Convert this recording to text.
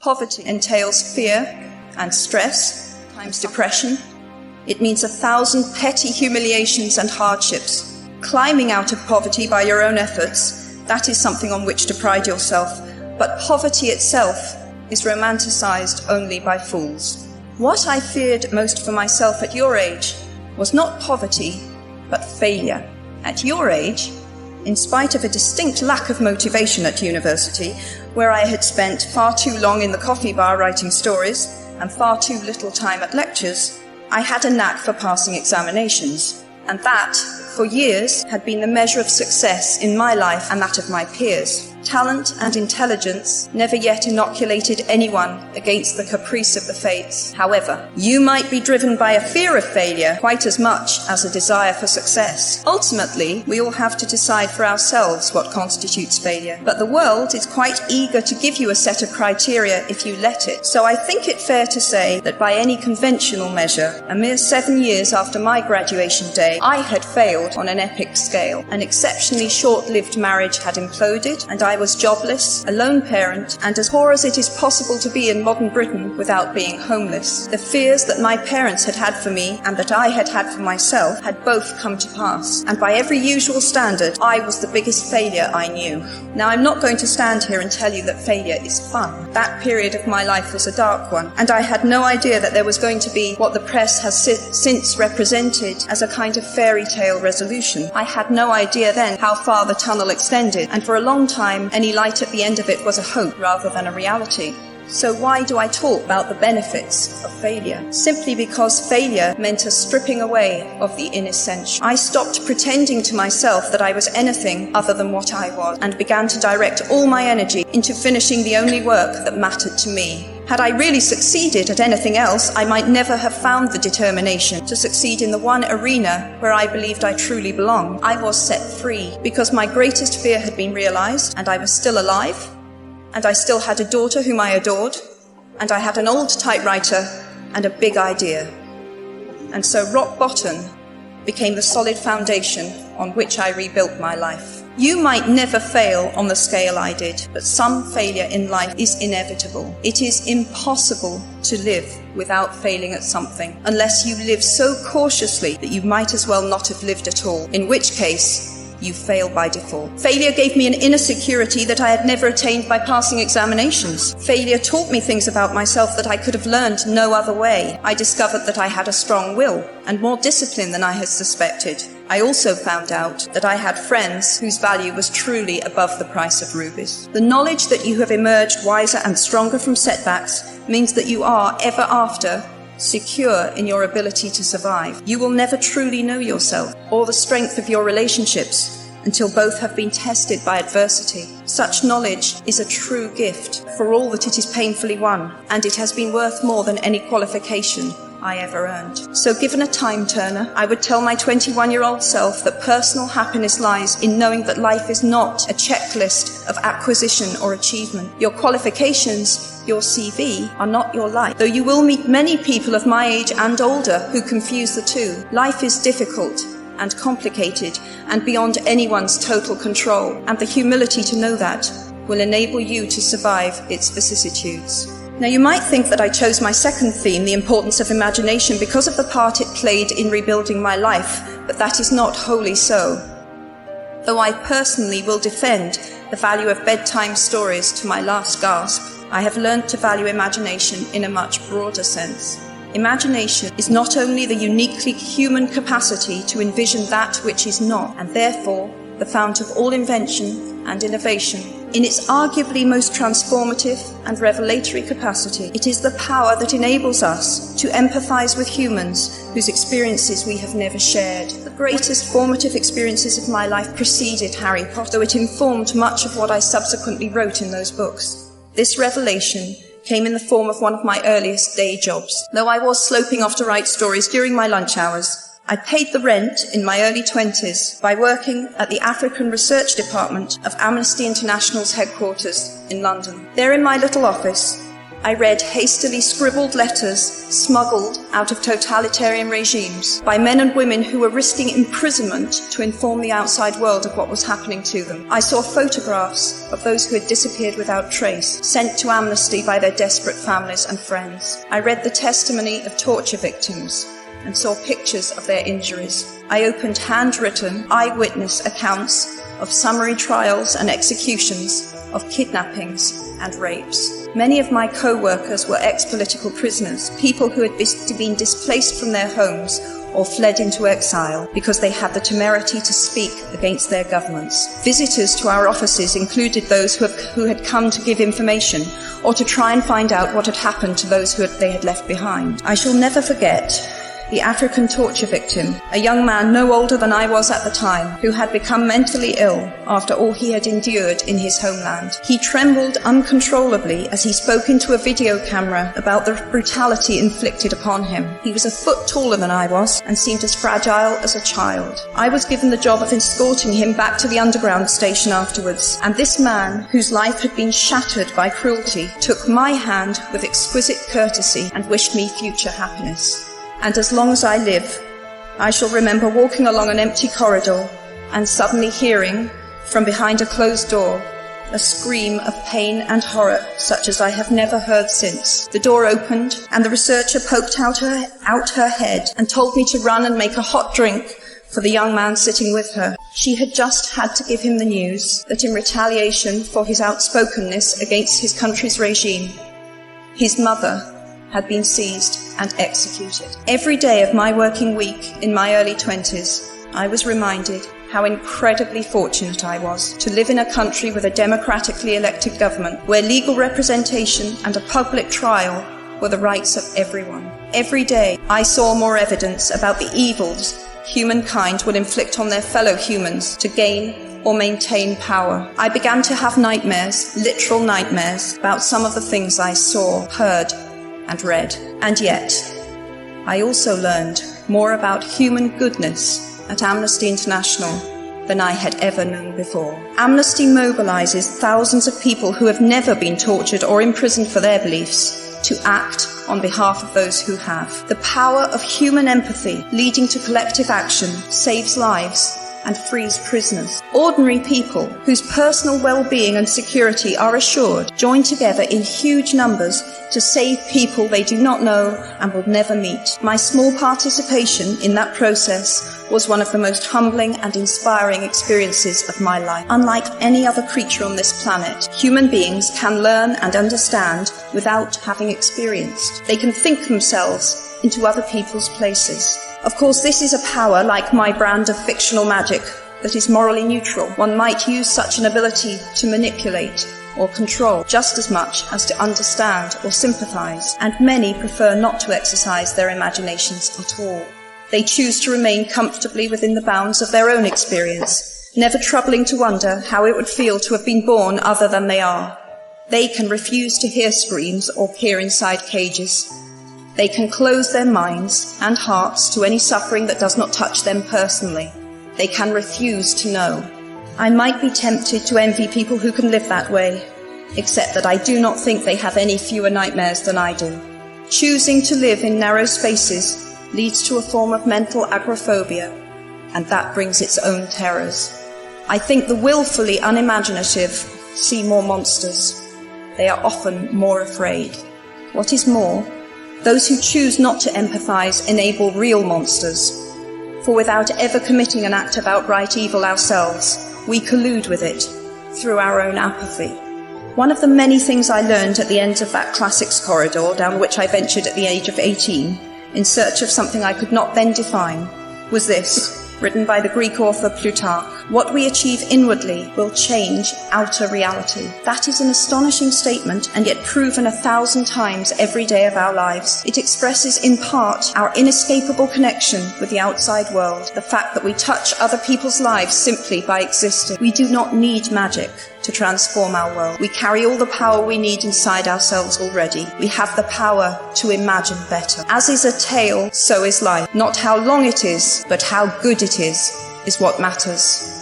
Poverty entails fear and stress, times depression. It means 1,000 petty humiliations and hardships. Climbing out of poverty by your own efforts, that is something on which to pride yourself. But poverty itself is romanticized only by fools. What I feared most for myself at your age was not poverty, but failure. At your age, in spite of a distinct lack of motivation at university, where I had spent far too long in the coffee bar writing stories and far too little time at lectures, I had a knack for passing examinations, and that, for years, had been the measure of success in my life and that of my peers. Talent and intelligence never yet inoculated anyone against the caprice of the fates. However, you might be driven by a fear of failure quite as much as a desire for success. Ultimately, we all have to decide for ourselves what constitutes failure, but the world is quite eager to give you a set of criteria if you let it. So I think it fair to say that by any conventional measure, a mere 7 years after my graduation day, I had failed on an epic scale. An exceptionally short-lived marriage had imploded, and I was jobless, a lone parent, and as poor as it is possible to be in modern Britain without being homeless. The fears that my parents had had for me and that I had had for myself had both come to pass, and by every usual standard, I was the biggest failure I knew. Now, I'm not going to stand here and tell you that failure is fun. That period of my life was a dark one, and I had no idea that there was going to be what the press has since represented as a kind of fairy tale resolution. I had no idea then how far the tunnel extended, and for a long time, any light at the end of it was a hope rather than a reality. So why do I talk about the benefits of failure? Simply because failure meant a stripping away of the inessential. I stopped pretending to myself that I was anything other than what I was, and began to direct all my energy into finishing the only work that mattered to me. Had I really succeeded at anything else, I might never have found the determination to succeed in the one arena where I believed I truly belonged. I was set free because my greatest fear had been realized, and I was still alive, and I still had a daughter whom I adored, and I had an old typewriter and a big idea. And so rock bottom became the solid foundation on which I rebuilt my life. You might never fail on the scale I did, but some failure in life is inevitable. It is impossible to live without failing at something, unless you live so cautiously that you might as well not have lived at all, in which case you fail by default. Failure gave me an inner security that I had never attained by passing examinations. Failure taught me things about myself that I could have learned no other way. I discovered that I had a strong will and more discipline than I had suspected. I also found out that I had friends whose value was truly above the price of rubies. The knowledge that you have emerged wiser and stronger from setbacks means that you are, ever after, secure in your ability to survive. You will never truly know yourself or the strength of your relationships until both have been tested by adversity. Such knowledge is a true gift for all that it is painfully won, and it has been worth more than any qualification I ever earned. So given a time turner, I would tell my 21-year-old self that personal happiness lies in knowing that life is not a checklist of acquisition or achievement. Your qualifications, your CV, are not your life. Though you will meet many people of my age and older who confuse the two. Life is difficult and complicated and beyond anyone's total control, and the humility to know that will enable you to survive its vicissitudes. Now, you might think that I chose my second theme, the importance of imagination, because of the part it played in rebuilding my life, but that is not wholly so. Though I personally will defend the value of bedtime stories to my last gasp, I have learned to value imagination in a much broader sense. Imagination is not only the uniquely human capacity to envision that which is not, and therefore the fount of all invention and innovation. In its arguably most transformative and revelatory capacity, it is the power that enables us to empathize with humans whose experiences we have never shared. The greatest formative experiences of my life preceded Harry Potter, though it informed much of what I subsequently wrote in those books. This revelation came in the form of one of my earliest day jobs. Though I was sloping off to write stories during my lunch hours, I paid the rent in my early 20s by working at the African Research Department of Amnesty International's headquarters in London. There in my little office, I read hastily scribbled letters smuggled out of totalitarian regimes by men and women who were risking imprisonment to inform the outside world of what was happening to them. I saw photographs of those who had disappeared without trace, sent to Amnesty by their desperate families and friends. I read the testimony of torture victims and saw pictures of their injuries. I opened handwritten eyewitness accounts of summary trials and executions, of kidnappings and rapes. Many of my co-workers were ex-political prisoners, people who had been displaced from their homes or fled into exile because they had the temerity to speak against their governments. Visitors to our offices included those who had come to give information or to try and find out what had happened to those they had left behind. I shall never forget the African torture victim, a young man no older than I was at the time, who had become mentally ill after all he had endured in his homeland. He trembled uncontrollably as he spoke into a video camera about the brutality inflicted upon him. He was a foot taller than I was and seemed as fragile as a child. I was given the job of escorting him back to the underground station afterwards, and this man, whose life had been shattered by cruelty, took my hand with exquisite courtesy and wished me future happiness. And as long as I live, I shall remember walking along an empty corridor and suddenly hearing, from behind a closed door, a scream of pain and horror such as I have never heard since. The door opened and the researcher poked out her head and told me to run and make a hot drink for the young man sitting with her. She had just had to give him the news that in retaliation for his outspokenness against his country's regime, his mother had been seized and executed. Every day of my working week in my early 20s, I was reminded how incredibly fortunate I was to live in a country with a democratically elected government where legal representation and a public trial were the rights of everyone. Every day, I saw more evidence about the evils humankind will inflict on their fellow humans to gain or maintain power. I began to have nightmares, literal nightmares, about some of the things I saw, heard, and read. And yet, I also learned more about human goodness at Amnesty International than I had ever known before. Amnesty mobilizes thousands of people who have never been tortured or imprisoned for their beliefs to act on behalf of those who have. The power of human empathy leading to collective action saves lives and frees prisoners. Ordinary people whose personal well-being and security are assured join together in huge numbers to save people they do not know and will never meet. My small participation in that process was one of the most humbling and inspiring experiences of my life. Unlike any other creature on this planet, human beings can learn and understand without having experienced. They can think themselves into other people's places. Of course, this is a power, like my brand of fictional magic, that is morally neutral. One might use such an ability to manipulate or control just as much as to understand or sympathize, and many prefer not to exercise their imaginations at all. They choose to remain comfortably within the bounds of their own experience, never troubling to wonder how it would feel to have been born other than they are. They can refuse to hear screams or peer inside cages. They can close their minds and hearts to any suffering that does not touch them personally. They can refuse to know. I might be tempted to envy people who can live that way, except that I do not think they have any fewer nightmares than I do. Choosing to live in narrow spaces leads to a form of mental agoraphobia, and that brings its own terrors. I think the willfully unimaginative see more monsters. They are often more afraid. What is more, those who choose not to empathize enable real monsters, for without ever committing an act of outright evil ourselves, we collude with it through our own apathy. One of the many things I learned at the end of that classics corridor down which I ventured at the age of 18, in search of something I could not then define, was this, written by the Greek author Plutarch: "What we achieve inwardly will change outer reality." That is an astonishing statement, and yet proven 1,000 times every day of our lives. It expresses in part our inescapable connection with the outside world, the fact that we touch other people's lives simply by existing. We do not need magic to transform our world. We carry all the power we need inside ourselves already. We have the power to imagine better. As is a tale, so is life. Not how long it is, but how good it is what matters.